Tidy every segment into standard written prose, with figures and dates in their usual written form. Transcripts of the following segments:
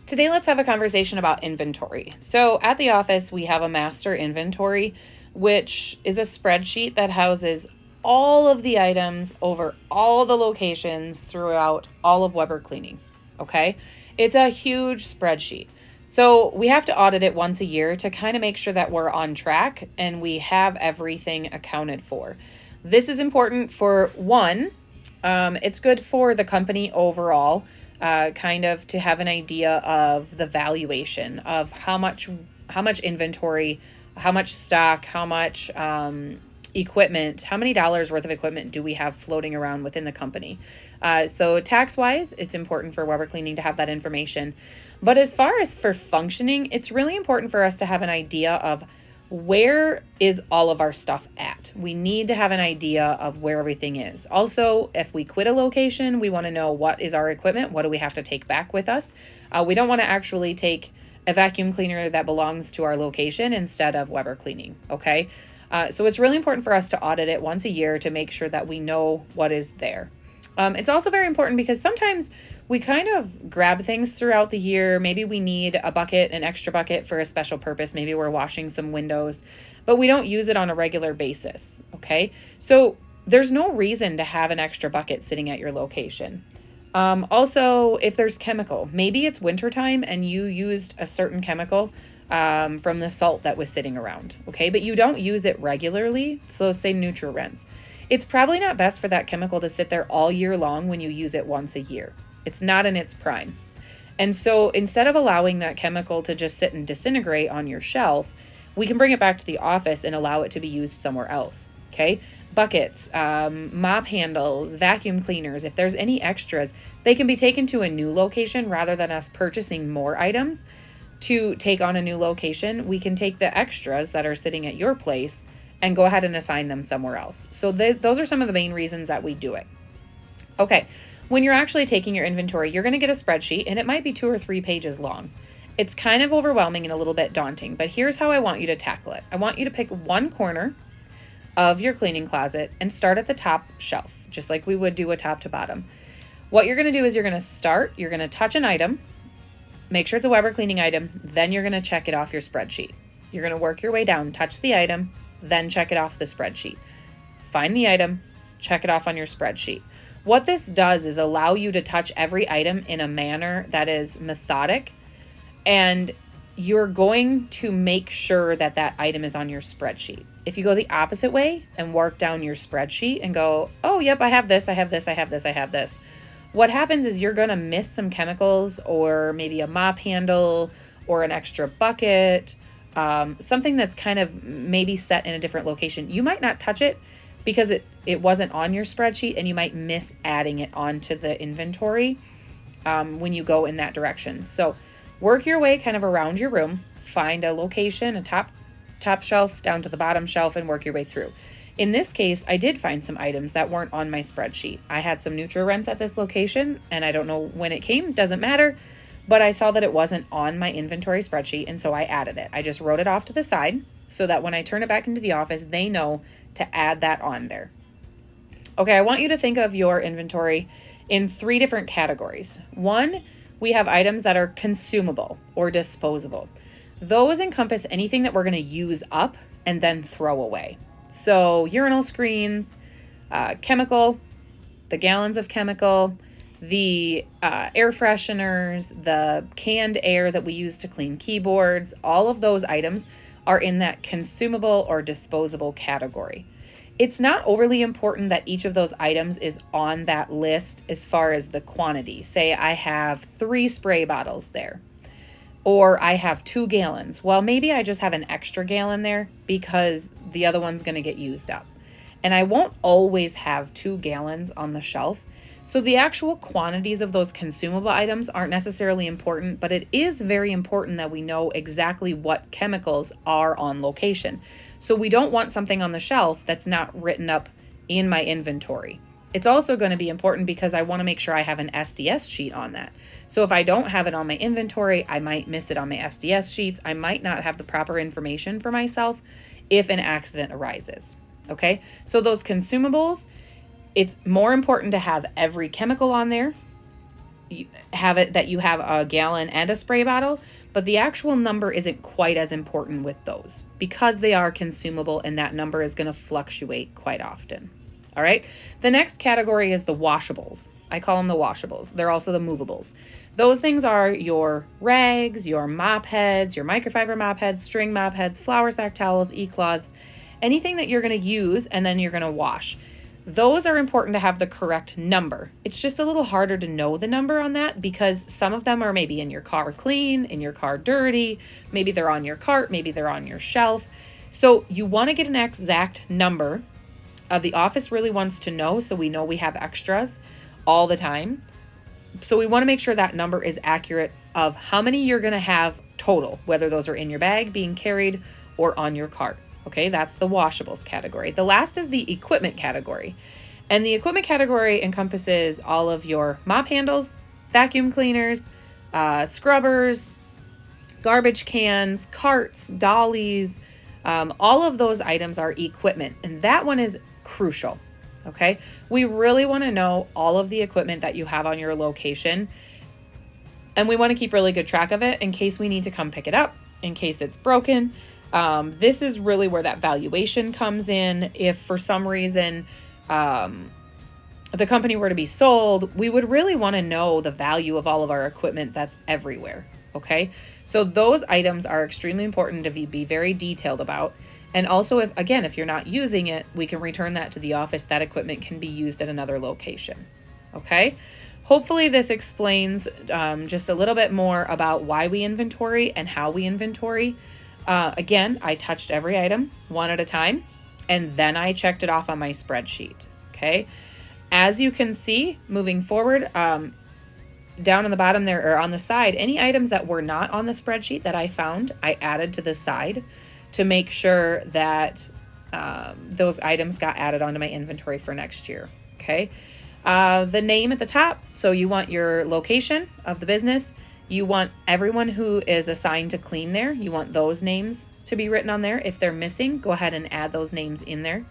Today, let's have a conversation about inventory. So, at the office, we have a master inventory, which is a spreadsheet that houses all of the items over all the locations throughout all of Weber Cleaning. Okay, it's a huge spreadsheet. So, we have to audit it once a year to kind of make sure that we're on track and we have everything accounted for. This is important for one, it's good for the company overall, kind of to have an idea of the valuation of how much inventory, how much stock, how much equipment, how many dollars worth of equipment do we have floating around within the company. So tax wise, it's important for Weber Cleaning to have that information. But as far as for functioning, it's really important for us to have an idea of where is all of our stuff at. We need to have an idea of where everything is. Also, if we quit a location, we want to know what is our equipment, what do we have to take back with us. We don't want to actually take a vacuum cleaner that belongs to our location instead of Weber Cleaning, okay? So it's really important for us to audit it once a year to make sure that we know what is there. It's also very important because sometimes we kind of grab things throughout the year. Maybe we need a bucket, an extra bucket for a special purpose. Maybe we're washing some windows, but we don't use it on a regular basis, okay? So there's no reason to have an extra bucket sitting at your location. Also, if there's chemical, maybe it's wintertime and you used a certain chemical from the salt that was sitting around, okay? But you don't use it regularly, so say Nutri-Rinse. It's probably not best for that chemical to sit there all year long when you use it once a year. It's not in its prime. And so instead of allowing that chemical to just sit and disintegrate on your shelf, we can bring it back to the office and allow it to be used somewhere else, okay? Buckets, mop handles, vacuum cleaners, if there's any extras, they can be taken to a new location rather than us purchasing more items to take on a new location. We can take the extras that are sitting at your place and go ahead and assign them somewhere else. So those are some of the main reasons that we do it. Okay, when you're actually taking your inventory, you're going to get a spreadsheet and it might be 2 or 3 pages long. It's kind of overwhelming and a little bit daunting, but here's how I want you to tackle it. I want you to pick one corner of your cleaning closet and start at the top shelf, just like we would do a top to bottom. What you're going to do is you're going to touch an item, make sure it's a Weber Cleaning item, then you're going to check it off your spreadsheet. You're going to work your way down, touch the item, then check it off the spreadsheet. Find the item, check it off on your spreadsheet. What this does is allow you to touch every item in a manner that is methodic, and you're going to make sure that that item is on your spreadsheet. If you go the opposite way and work down your spreadsheet and go, oh, yep, I have this, I have this, I have this, I have this. What happens is you're going to miss some chemicals or maybe a mop handle or an extra bucket, something that's kind of maybe set in a different location. You might not touch it because it wasn't on your spreadsheet, and you might miss adding it onto the inventory when you go in that direction. So work your way kind of around your room, find a location, a top shelf down to the bottom shelf, and work your way through. In this case, I did find some items that weren't on my spreadsheet. I had some Nutri-Rinse at this location, and I don't know when it came, doesn't matter. But I saw that it wasn't on my inventory spreadsheet, and so I added it. I just wrote it off to the side so that when I turn it back into the office, they know to add that on there. Okay, I want you to think of your inventory in 3 different categories. 1, we have items that are consumable or disposable. Those encompass anything that we're going to use up and then throw away. So urinal screens, chemical, the gallons of chemical, the air fresheners, the canned air that we use to clean keyboards, all of those items are in that consumable or disposable category. It's not overly important that each of those items is on that list as far as the quantity. Say I have 3 spray bottles there, or I have 2 gallons. Well, maybe I just have an extra gallon there because the other one's going to get used up. And I won't always have 2 gallons on the shelf. So the actual quantities of those consumable items aren't necessarily important, but it is very important that we know exactly what chemicals are on location. So we don't want something on the shelf that's not written up in my inventory. It's also going to be important because I want to make sure I have an SDS sheet on that. So if I don't have it on my inventory, I might miss it on my SDS sheets. I might not have the proper information for myself if an accident arises. Okay, so those consumables, it's more important to have every chemical on there, have it that you have a gallon and a spray bottle, but the actual number isn't quite as important with those because they are consumable and that number is going to fluctuate quite often. All right. The next category is the washables. I call them the washables. They're also the movables. Those things are your rags, your mop heads, your microfiber mop heads, string mop heads, flour sack towels, e-cloths, anything that you're going to use and then you're going to wash. Those are important to have the correct number. It's just a little harder to know the number on that because some of them are maybe in your car clean, in your car dirty, maybe they're on your cart, maybe they're on your shelf. So you want to get an exact number. The office really wants to know, so we know we have extras all the time. So we want to make sure that number is accurate of how many you're going to have total, whether those are in your bag, being carried, or on your cart. Okay, that's the washables category. The last is the equipment category. And the equipment category encompasses all of your mop handles, vacuum cleaners, scrubbers, garbage cans, carts, dollies. All of those items are equipment. And that one is crucial. Okay, we really want to know all of the equipment that you have on your location. And we want to keep really good track of it in case we need to come pick it up, in case it's broken. This is really where that valuation comes in. If for some reason the company were to be sold, we would really want to know the value of all of our equipment that's everywhere. Okay, so those items are extremely important to be very detailed about. And also, if you're not using it, we can return that to the office. That equipment can be used at another location. Okay. Hopefully this explains just a little bit more about why we inventory and how we inventory. Again, I touched every item one at a time, and then I checked it off on my spreadsheet. Okay. As you can see, moving forward, down on the bottom there or on the side, any items that were not on the spreadsheet that I found, I added to the side to make sure that those items got added onto my inventory for next year. Okay. The name at the top. So you want your location of the business. You want everyone who is assigned to clean there. You want those names to be written on there. If they're missing, go ahead and add those names in there.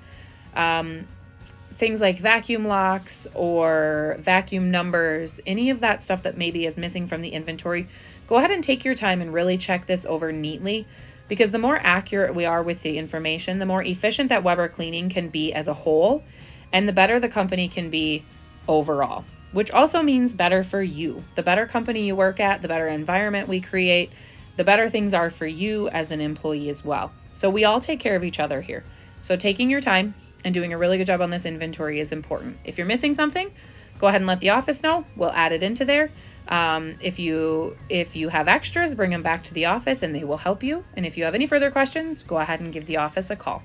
Things like vacuum locks or vacuum numbers, any of that stuff that maybe is missing from the inventory, go ahead and take your time and really check this over neatly, because the more accurate we are with the information, the more efficient that Weber Cleaning can be as a whole, and the better the company can be overall, which also means better for you. The better company you work at, the better environment we create, the better things are for you as an employee as well. So we all take care of each other here. So taking your time and doing a really good job on this inventory is important. If you're missing something, go ahead and let the office know. We'll add it into there. If you have extras, bring them back to the office and they will help you. And if you have any further questions, go ahead and give the office a call.